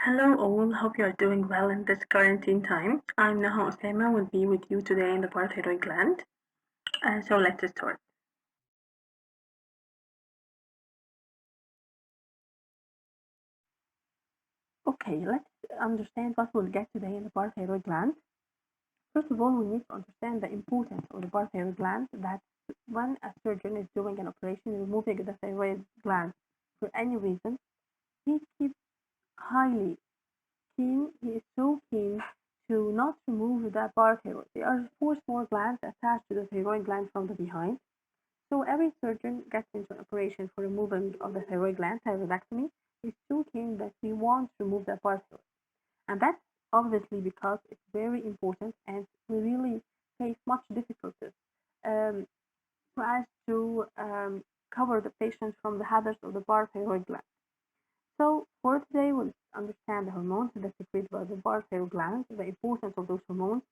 Hello all, hope you are doing well in this quarantine time. I'm Naha Osama, will be with you today in the parathyroid gland. So let's start. Okay, let's understand what we'll get today in the parathyroid gland. First of all, we need to understand the importance of the parathyroid gland, that when a surgeon is doing an operation removing the thyroid gland for any reason, he keeps highly keen, he is so keen to not remove the parathyroid. There are 4 small glands attached to the thyroid gland from the behind. So every surgeon gets into an operation for removing of the thyroid gland, thyroidectomy, is so keen that he wants to remove the parathyroid. And that's obviously because it's very important and we really face much difficulties um, for us to cover the patient from the hazards of the parathyroid gland. So for today, we'll understand the hormones that secreted by the parathyroid gland, the importance of those hormones,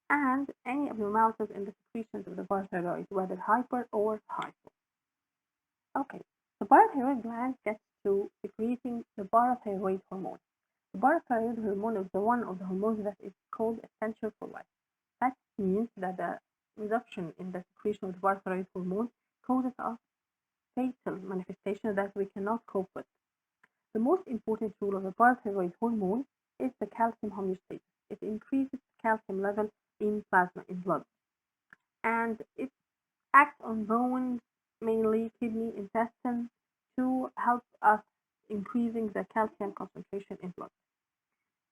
and any abnormalities in the secretions of the parathyroid, whether hyper or hypo. Okay, the parathyroid gland gets to secreting the parathyroid hormone. The parathyroid hormone is the one of the hormones that is called essential for life. That means that the reduction in the secretion of the parathyroid hormone causes us fatal manifestations that we cannot cope with. The most important role of the parathyroid hormone is the calcium homeostasis. It increases the calcium level in plasma, in blood, and it acts on bones, mainly kidney, intestine, to help us increasing the calcium concentration in blood.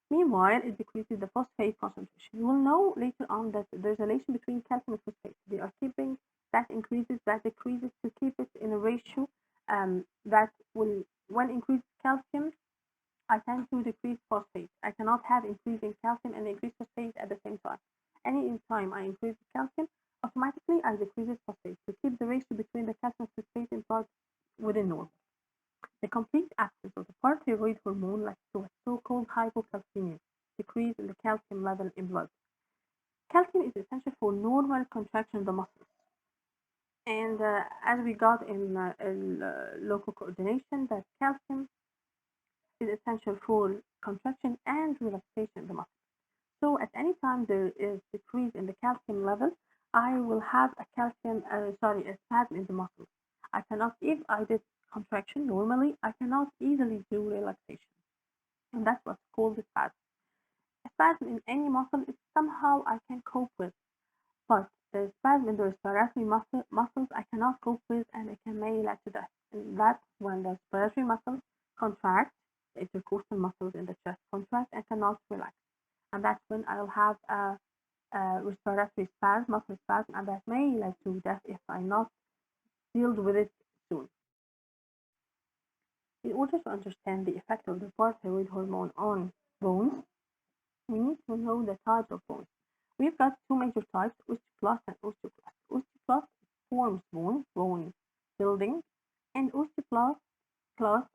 Meanwhile, it decreases the phosphate concentration. You will know later on that there's a relation between calcium and phosphate. They are keeping that increases, that decreases to keep it in a ratio that will, when increased calcium, I tend to decrease phosphate. I cannot have increasing calcium and increased phosphate at the same time. Any time I increase calcium, automatically I decrease phosphate to keep the ratio between the calcium and phosphate in blood within normal. The complete absence of the parathyroid hormone leads to a so-called hypocalcemia, decrease in the calcium level in blood. Calcium is essential for normal contraction of the muscles. And as we got in local coordination, that calcium is essential for contraction and relaxation of the muscle. So at any time there is decrease in the calcium level, I will have a spasm in the muscle. I cannot, if I did contraction normally, I cannot easily do relaxation. And that's what's called a spasm. A spasm in any muscle is somehow I can cope with, but the spasm in the respiratory muscles I cannot cope with and it may lead to death. And that's when the respiratory muscles contract, the intercostal muscles in the chest contract and cannot relax. And that's when I'll have a respiratory spasm, muscle spasm, and that may lead to death if I'm not dealt with it soon. In order to understand the effect of the parathyroid hormone on bones, we need to know the types of bones. We've got 2 major types, osteoclast and osteoclast. Osteoclast forms bone building, and osteoclast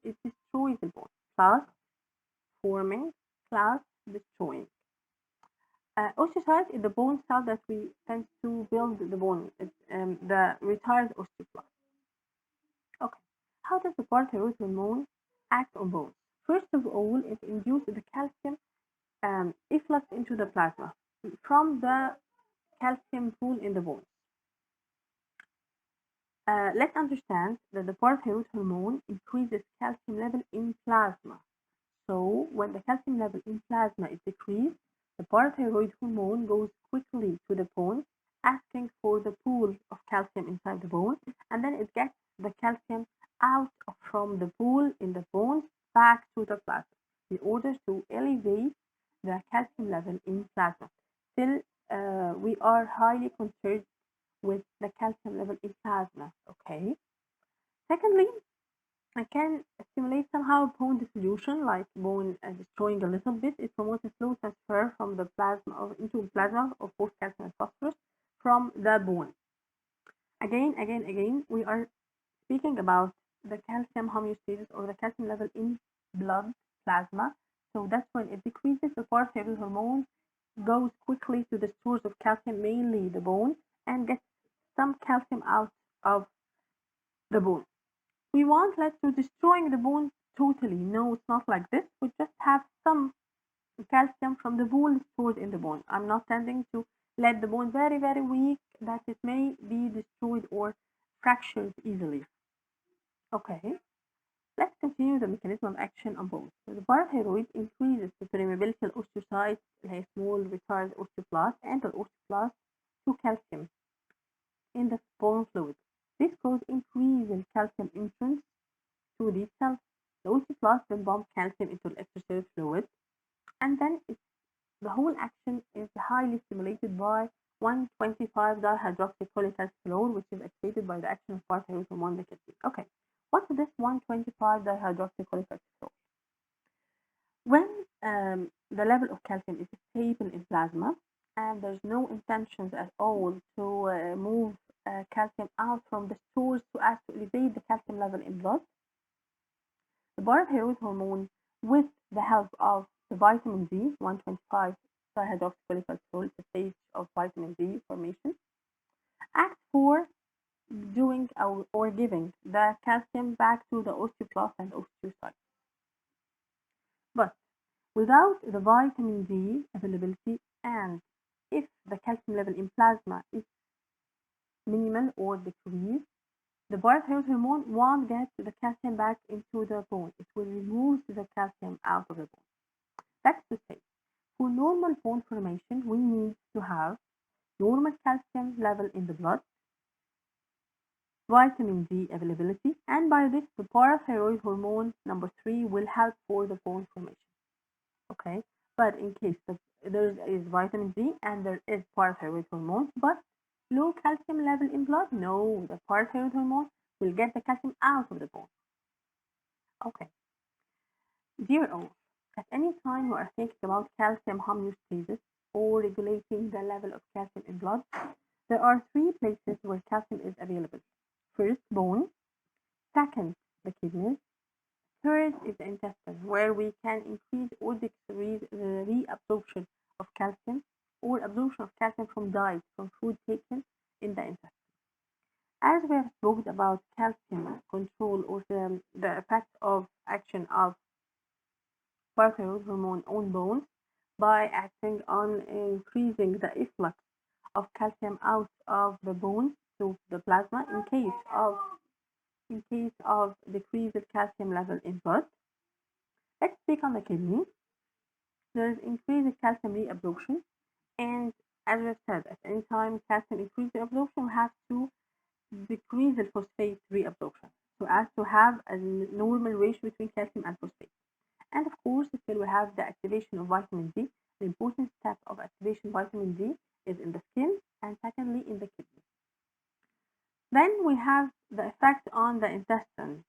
it destroys the bone. Clast forming, clast destroying. Osteocyte is the bone cell that we tend to build the bone. It's the retired osteoclast. Okay, how does the parathyroid hormone act on bones? First of all, it induces the calcium efflux into the plasma from the calcium pool in the bones. Let's understand that the parathyroid hormone increases calcium level in plasma. So when the calcium level in plasma is decreased, the parathyroid hormone goes quickly to the bone, asking for the pool of calcium inside the bone, and then it gets the calcium out from the pool in the bones back to the plasma in order to elevate the calcium level in plasma. Still, we are highly concerned with the calcium level in plasma, okay? Secondly, I can stimulate somehow bone dissolution, like bone destroying a little bit. It promotes a slow transfer from the plasma into plasma of both calcium and phosphorus from the bone. Again, we are speaking about the calcium homeostasis or the calcium level in blood plasma. So that's when it decreases, the parathyroid hormone goes quickly to the source of calcium, mainly the bone, and gets some calcium out of the bone. We want that to destroying the bone totally, no, it's not like this. We just have some calcium from the bone stored in the bone. I'm not tending to let the bone very, very weak that it may be destroyed or fractured easily. Okay, let's continue the mechanism of action on bones. So the parathyroid increases the permeability of osteocytes, small retarded osteoblasts, and the osteoblasts to calcium in the bone fluid. This causes increase in calcium entrance to these cells. The osteoblasts then pump calcium into the extracellular fluid, and then the whole action is highly stimulated by 1,25-dihydroxycholecalciferol, which is activated by the action of parathyroid hormone nicotine. Okay, what is this 1,25-dihydroxycholecalciferol? When the level of calcium is stable in plasma and there's no intentions at all to move calcium out from the stores so as to elevate the calcium level in blood, the parathyroid hormone, with the help of the vitamin D, 1,25-dihydroxycholecalciferol, the stage of vitamin D formation, acts for doing or giving the calcium back to the osteoblast and osteocytes. But without the vitamin D availability, and if the calcium level in plasma is minimal or decreased, the parathyroid hormone won't get the calcium back into the bone. It will remove the calcium out of the bone. That's to say, for normal bone formation, we need to have normal calcium level in the blood, vitamin D availability, and by this, the parathyroid hormone number 3 will help for the bone formation. Okay, but in case there is vitamin D and there is parathyroid hormone, but low calcium level in blood, no, the parathyroid hormone will get the calcium out of the bone. Okay, dear all, at any time you are thinking about calcium homeostasis or regulating the level of calcium in blood, there are 3 places where calcium is available. First, bone. Second, the kidneys. Third is the intestine, where we can increase or decrease the reabsorption of calcium or absorption of calcium from diet, from food taken in the intestine. As we have spoken about calcium control or the effect of action of parathyroid hormone on bones by acting on increasing the efflux of calcium out of the bone to the plasma in case of decreased calcium level in blood. Let's speak on the kidney. There is increased calcium reabsorption, and as we have said, at any time calcium increases reabsorption, we have to decrease the phosphate reabsorption so as to have a normal ratio between calcium and phosphate. And of course, still we have the activation of vitamin D. The important step of activation of vitamin D is in the skin and secondly in the kidney. Then we have the effect on the intestine.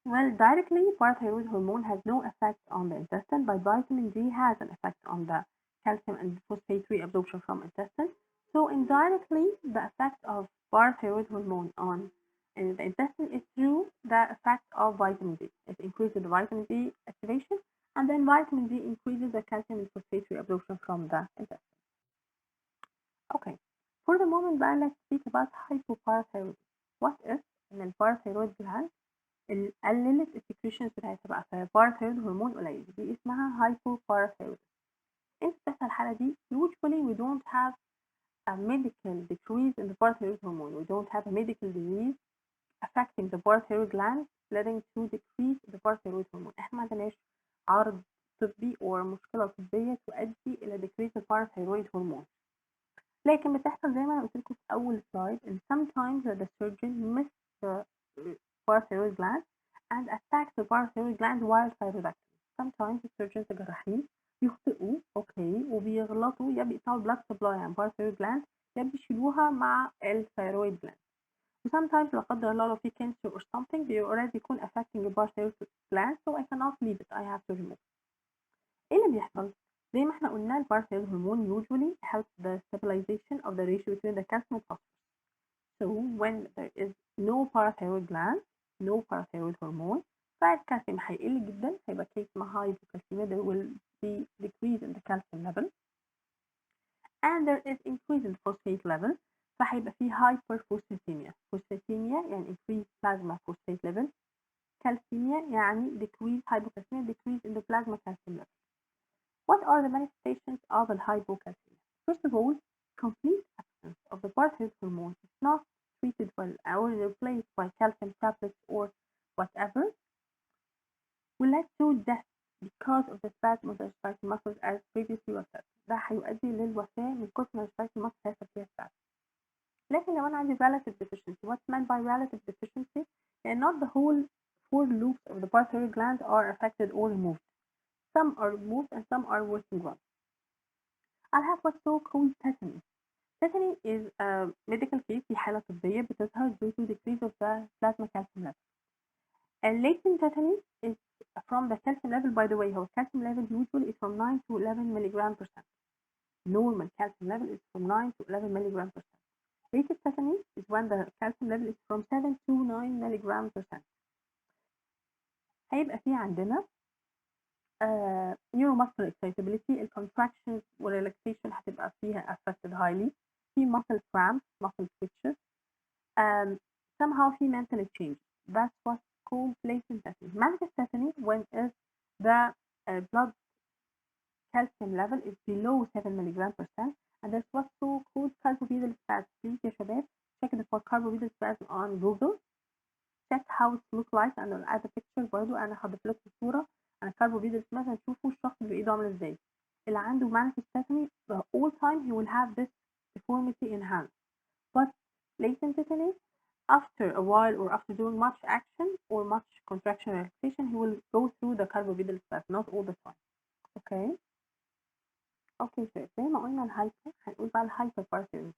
Well, directly, parathyroid hormone has no effect on the intestine, but vitamin D has an effect on the calcium and phosphate reabsorption from intestine. So indirectly, the effect of parathyroid hormone on the intestine is through the effect of vitamin D. It increases the vitamin D activation, and then vitamin D increases the calcium and phosphate reabsorption from the intestine. Okay, for the moment بقى let's speak about hypoparathyroidism. What if إن الباراثيرويد gland قللت السكريشنز بتاعتها بقى فالباراثيرويد هرمون قليل، دي اسمها hypoparathyroidism. إمتى بتحصل الحالة دي؟ Usually we don't have a medical decrease in the parathyroid hormone. We don't have a medical disease affecting the parathyroid gland leading to decrease the parathyroid hormone. احنا ما عندناش عرض طبي أو مشكلة طبية تؤدي إلى decrease the parathyroid hormone. لكن بتحصل زي ما أنا قلت لكم في أول سلايد and sometimes the surgeon miss the parathyroid gland and attack the parathyroid gland while thyroidectomy. Sometimes the surgeons الجراحين يخطئوا اوكي وبيغلطوا يا بيقطعوا البلاد سبلاي عن parathyroid gland يا بيشيلوها مع الثيرويد gland. Sometimes لا قدر الله لو في cancer or something they already يكون affecting the parathyroid gland so I cannot leave it, I have to remove. ايه اللي بيحصل؟ زي ما احنا قلنا الباراثيرويد هرمون usually helps the stabilization of the ratio between the calcium and phosphorus. So when there is no parathyroid gland, no parathyroid hormone, فالكالسيوم هيقل جدا هيبقى case اسمها hypocalcemia. There will be decrease in the calcium level and there is increase in the phosphate level فهيبقى فيه hyperphosphatemia. Phosphatemia يعني increased plasma phosphate level hypocalcemia يعني decrease hypocalcemia, decrease in the plasma calcium level. What are the manifestations of hypocalcemia? First of all, complete absence of the parathyroid hormone is not treated well or replaced by calcium tablets or whatever will lead to death because of the spasm of the respiratory muscles as previously was said. ده هيؤدي للوفاة من كتر ما respiratory muscles هيحصل فيها spasm. لكن لو أنا عندي relative deficiency, what's meant by relative deficiency? And not the whole 4 loops of the parathyroid gland are affected or removed. Some are removed and some are working well. I'll have what's so-called tetany. Tetany is a medical case في حالة طبية بتظهر due to decrease of the plasma calcium level. And latent tetany is from the calcium level, by the way, our calcium level usually is from 9 to 11 milligram per cent. Normal calcium level is from 9 to 11 milligram per cent. Latent tetany is when the calcium level is from 7 to 9 milligram per cent. هيبقى في عندنا neuromuscular excitability, الcontractions والrelaxation هتبقى فيها affected highly. في muscle cramps, muscle twitches, somehow في mental change. That's what's called latent tetany. Manifest tetany when is the blood calcium level is below 7 milligram per cent, and that's what's called carbopetal spasm. Please يا شباب check the for carbopetal spasm on Google. Check how it looks like and I'll add a picture برضو. أنا هضيف لكم الصورة عن carbopetal spasm تشوفوا الشخص بيبقى إيده عامل إزاي. اللي عنده manifest tetany all time he will have this deformity in hand. But latent tetany, after a while or after doing much action or much contraction relaxation, he will go through the carbopetal spasm, not all the time. Okay? Okay, so زي ما قلنا الهايبر هنقول بقى الهايبرباراثيروديزم.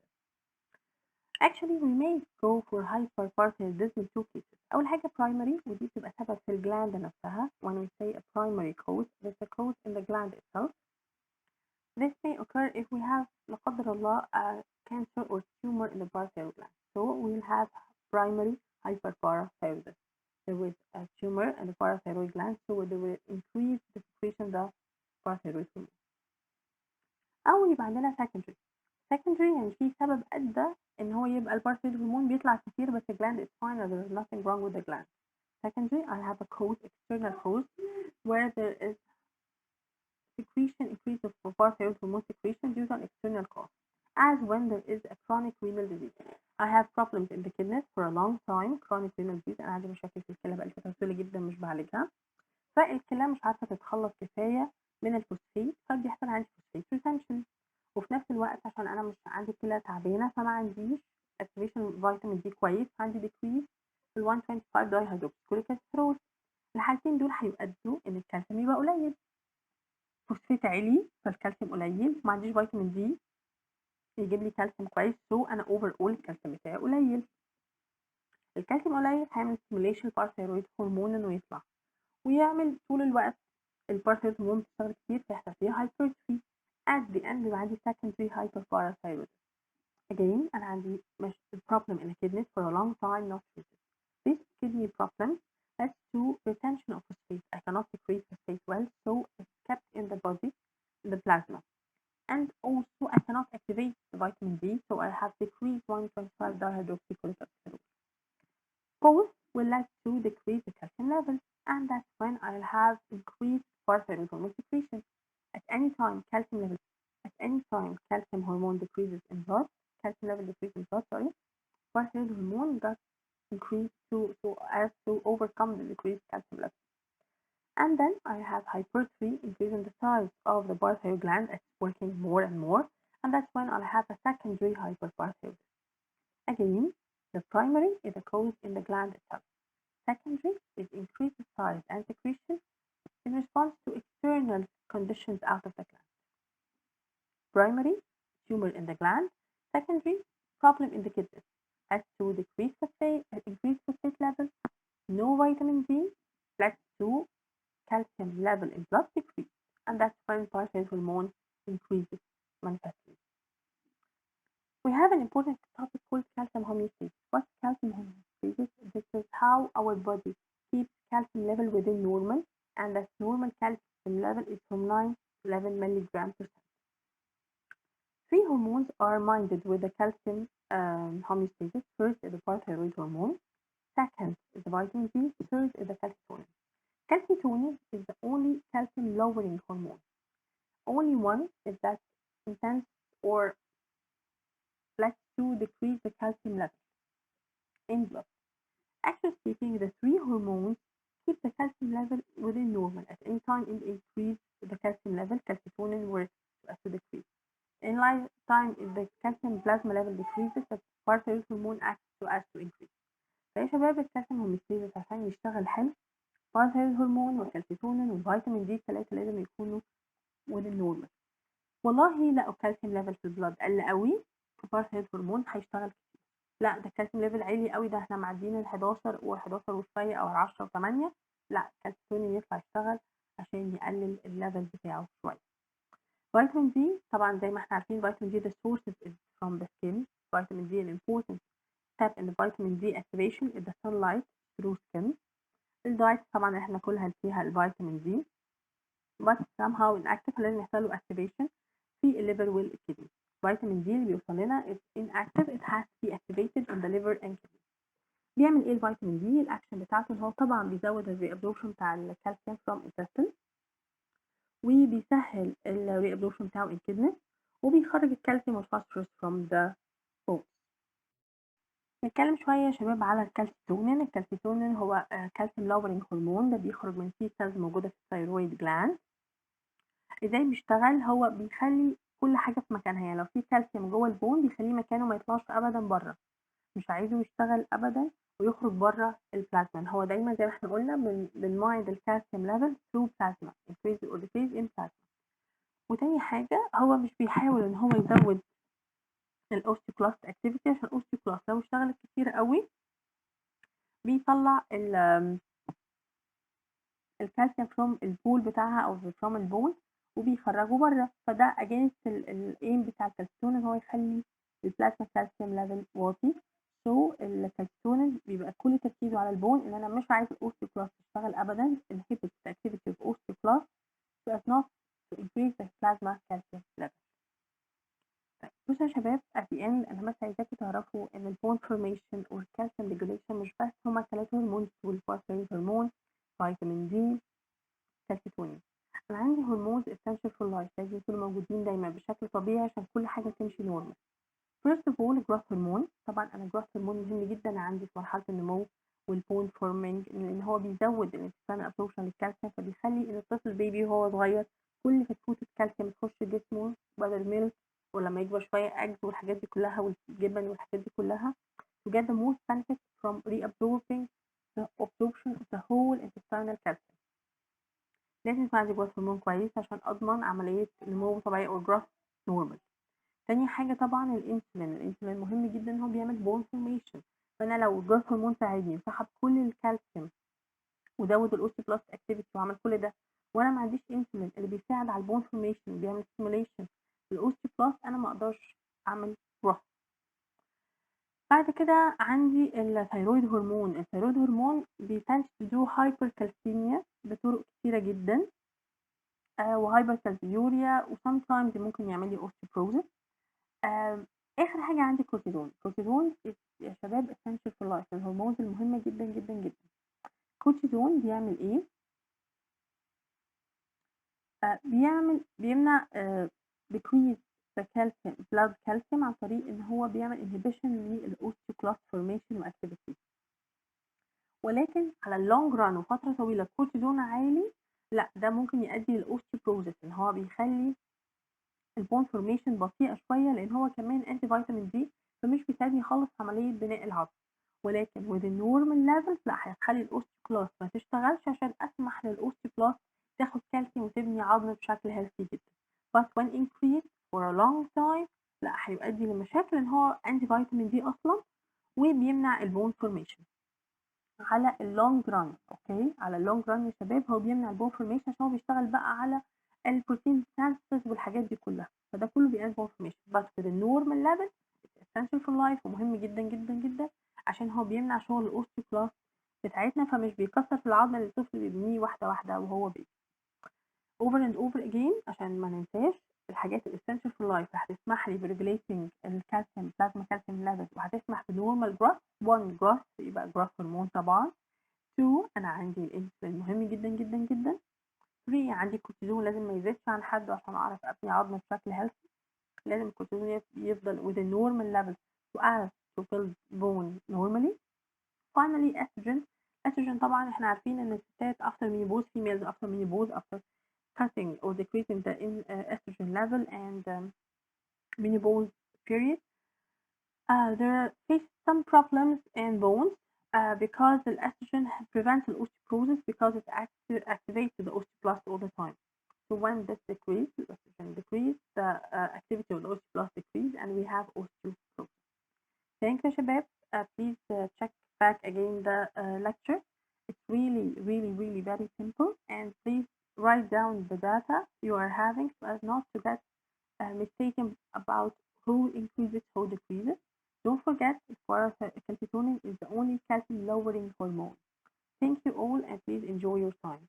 Actually we may go for hyperparathyroidism in two cases. أول حاجة primary ودي بتبقى سبب في الجلاند نفسها. When we say a primary cause, there's a cause in the gland itself. This may occur if we have لا قدر الله a cancer or tumor in the parathyroid gland. So we'll have primary hyperparathyroidism. There is a tumor in the parathyroid gland, so they will increase the secretion of the parathyroid hormone. أو يبقى عندنا secondary. Secondary يعني في سبب أدى إن هو يبقى الباراثيرويد هرمون بيطلع كتير بس الجلاند is fine and there is nothing wrong with the gland. Secondary, I have a cause, external cause, where there is secretion increase of parathyroid hormone secretion due to an external cause, as when there is a chronic renal disease. I have problems in the kidneys for a long time, chronic renal disease. أنا عندي مشاكل في الكلى بقالي فترة طويلة جدا مش بعالجها، فالكلى مش عارفة تتخلص كفاية من الفوسفات فبيحصل عندي فوسفات ريتنشن. وفي نفس الوقت عشان أنا مش عندي الكلى تعبانة فما عنديش activation فيتامين دي كويس، عندي decrease في ال 125 دايهيدروكسيكوليكالسيفيرول. الحالتين دول هيؤدوا إن الكالسيوم يبقى قليل، فوسفات عالي فالكالسيوم قليل، ما عنديش فيتامين دي يجيب لي كالسيوم كويس، سو أنا اوفر اول الكالسيوم بتاعي قليل. الكالسيوم قليل هيعمل ستيميوليشن الباراثيرويد هرمون إنه يطلع ويعمل طول الوقت الباراثيرويد هرمون بتشتغل كتير فيحصل فيها هايبرتروفي. at the end بيبقى عندي secondary hyperparathyroidism. Again أنا عندي problem in the kidneys for a long time not treated. This kidney problem leads to retention of phosphate. I cannot secrete phosphate well, so it's kept in the body, in the plasma. And also I cannot activate the vitamin D, so I have decreased 1.5 dihydroxycholesterol. Both will lead to decrease the calcium level, and that's when I'll have increased parathyroid hormone secretion. At any time calcium hormone decreases in blood, calcium level decreases in blood, parathyroid hormone does increase as to overcome the decreased calcium level. And then I have hypertrophy, increasing the size of the parathyroid gland, it's working more and more, and that's when I'll have a secondary hyperparathyroidism. Again, the primary is a cause in the gland itself. Secondary is increased size and secretion in response to external conditions out of the gland. Primary, tumor in the gland. Secondary, problem in the kidneys. As to increased phosphate level, no vitamin D, leads to calcium level in blood decrease, and that's when parathyroid hormone increases manifestly. We have an important topic called calcium homeostasis. What's calcium homeostasis? This is how our body keeps calcium level within normal, and that normal calcium level is from 9 to 11 milligrams per cent. 3 hormones are minded with the calcium homeostasis. First is the parathyroid hormone. second is the vitamin D, third is the calcitonin. Calcitonin is the only calcium lowering hormone. Only one is that intends or lets to decrease the calcium level in blood. Actually speaking, the three hormones keep the calcium level within normal. At any time it increase the calcium level, calcitonin were to decrease. In lifetime, if the calcium plasma level decreases, the parathyroid hormone acts to increase. فيا شباب الكالسيوم هوميوستاسيس عشان يشتغل حلو، الباراثايرويد هرمون والكالسيتونين والفيتامين دي الثلاثة لازم يكونوا within normal. والله لقوا الكالسيوم ليفل في البلاد قل قوي، الباراثايرويد هرمون هيشتغل كتير. لا ده الكالسيوم ليفل عالي قوي، ده احنا معديين ال 11 و11 وشوية او 10 و8، لا الكالسيتونين يطلع يشتغل عشان يقلل الليفل بتاعه شوية. فيتامين دي طبعا زي ما احنا عارفين فيتامين دي the sources is from the skin. فيتامين دي an important step in the vitamin D activation is the sunlight through skin. الدايت طبعا احنا كلها فيها الفيتامين دي but somehow inactive، لازم يحصل له activation في الليفر والكدني. فيتامين دي اللي بيوصل لنا is inactive, it has to be activated in the liver and kidney. بيعمل ايه الفيتامين دي؟ الاكشن بتاعته ان هو طبعا بيزود الريابزوربشن بتاع الكالسيوم from intestine، وبيسهل الريابزوربشن بتاعه in kidney، وبيخرج الكالسيوم والفوسفورس from the bones. نتكلم شوية يا شباب على الكالسيتونين. الكالسيتونين هو كالسيوم لورينج هرمون، ده بيخرج من سي سيلز موجودة في الثايرويد جلاند. ازاي بيشتغل؟ هو بيخلي كل حاجة في مكانها، يعني لو في كالسيوم جوه البون بيخليه مكانه ما يطلعش ابدا بره، مش عايزه يشتغل ابدا ويخرج بره البلازما. هو دايما زي ما احنا قلنا بنمايند الكالسيوم ليفل ثرو بلازما increase or decrease in plasma. وتاني حاجة هو مش بيحاول ان هو يزود الاوستيوكلاست اكتيفيتي، عشان الاوستيوكلاست لو اشتغلت كتير قوي بيطلع الكالسيوم فروم البول بتاعها او فروم البول وبيخرجه بره، فده اجينست الايم بتاع الكالسيتونين ان هو يخلي البلازما كالسيوم ليفل واطي. سو الكالسيتونين بيبقى كل تركيزه على البون ان انا مش عايز الاوستيوكلاست تشتغل ابدا، inhibit the activity of osteoclast so as not to increase the plasma calcium level. بصوا يا شباب at the end انا بس عايزاكم تعرفوا ان البون فورميشن والكالسيوم ريجوليشن مش بس هما 3 هرمون، والباراثايرويد هرمون، فيتامين دي، كالسيتونين. انا عندي هرمونز essential for life لازم يكونوا موجودين دايما بشكل طبيعي عشان كل حاجه تمشي نورمال. first of all growth هرمون، طبعا انا growth هرمون مهم جدا عندي في مرحله النمو والبون فورمينج، لان هو بيزود الانتستينال ابسوربشن للكالسيوم، فبيخلي ان الطفل بيبي وهو صغير كل فتفوته كالسيوم تخش جسمه بدل ميلك، ولما يكبر شويه اجز والحاجات دي كلها والجبن والحاجات دي كلها to get the most benefit from reabsorbing the absorption of the whole intestinal calcium. لازم يكون عندي جروث هرمون كويس عشان اضمن عمليه نمو طبيعي او جروث نورمال. تاني حاجه طبعا الانسولين مهم جدا، هو بيعمل بون فورميشن، فانا لو الجروث هرمون ساعدني وسحب كل الكالسيوم وزود الاوستيوبلاست اكتيفيتي وعمل كل ده وانا ما عنديش انسولين اللي بيساعد على البون فورميشن وبيعمل ستيميوليشن للاوستيوبلاست، انا ما اقدرش اعمل جروث. بعد كده عندي الثايرويد هرمون. الثايرويد هرمون بيتنش تو هايبر كالسيميا بطرق كتيره جدا، وهايبر كالسيوريا، وسامتايمز ممكن يعمل لي اوستيوبروزس. اخر حاجه عندي كورتيزون. الكورتيزون يا شباب essential for life، الهرمونز المهمه جدا جدا جدا. الكورتيزون بيعمل ايه؟ بيمنع decrease the calcium blood calcium عن طريق ان هو بيعمل inhibition للاوستيوكلاست formation واكتيفيتي. ولكن على اللونج ران وفتره طويله الكورتيزون عالي، لا ده ممكن يؤدي للاوستيوبروزس، ان هو بيخلي البون فورميشن بطيئه شويه، لان هو كمان انتي فيتامين دي فمش بيساعدني خالص في عمليه بناء العظم. ولكن with the normal levels لا هيخلي الاوستيوكلاست ما تشتغلش عشان اسمح للاوستيوكلاست تاخد كالسيوم وتبني عظم بشكل هيلثي جدا. but when increased for a long time لا هيؤدي لمشاكل، ان هو انتي فيتامين دي اصلا وبيمنع البون فورميشن على اللونج ران. اوكي، على اللونج ران يا شباب هو بيمنع البون فورميشن عشان هو بيشتغل بقى على البروتين سينثيسيس والحاجات دي كلها، فده كله بيعمل بون فورميشن. بس في النورمال ليفل essential for life ومهم جدا جدا جدا عشان هو بيمنع شغل الاوستيوكلاست بتاعتنا، فمش بيكسر في العظم اللي الطفل بيبنيه واحده واحده وهو بيبي. over and over again عشان ما ننساش الحاجات essential for life هتسمح لي بريجوليتنج الكالسيوم بلازما كالسيوم ليفل وهتسمح بنورمال جروث. 1 جروث يبقى جروث هرمون طبعا. 2 انا عندي الانسولين مهم جدا جدا جدا. 3 عندي الكورتيزون لازم ما يزيدش عن حده عشان اعرف ابني عظم بشكل هيلثي. لازم الكورتيزون يفضل within normal levels to build bone normally. finally estrogen طبعا احنا عارفين ان الستات after menopause females after menopause after cutting or decreasing the estrogen level and menopause period there face some problems in bones because the estrogen prevents the osteoporosis because it activates the osteoblast all the time. So when this decreases, the estrogen decreases, the activity of the osteoblast decreases and we have osteoporosis. Thank you شباب. Please check back again the lecture. It's really very simple and please write down the data you are having so as not to get mistaken about who increases, who decreases. Don't forget, calcitonin is the only calcium lowering hormone. Thank you all and please enjoy your time.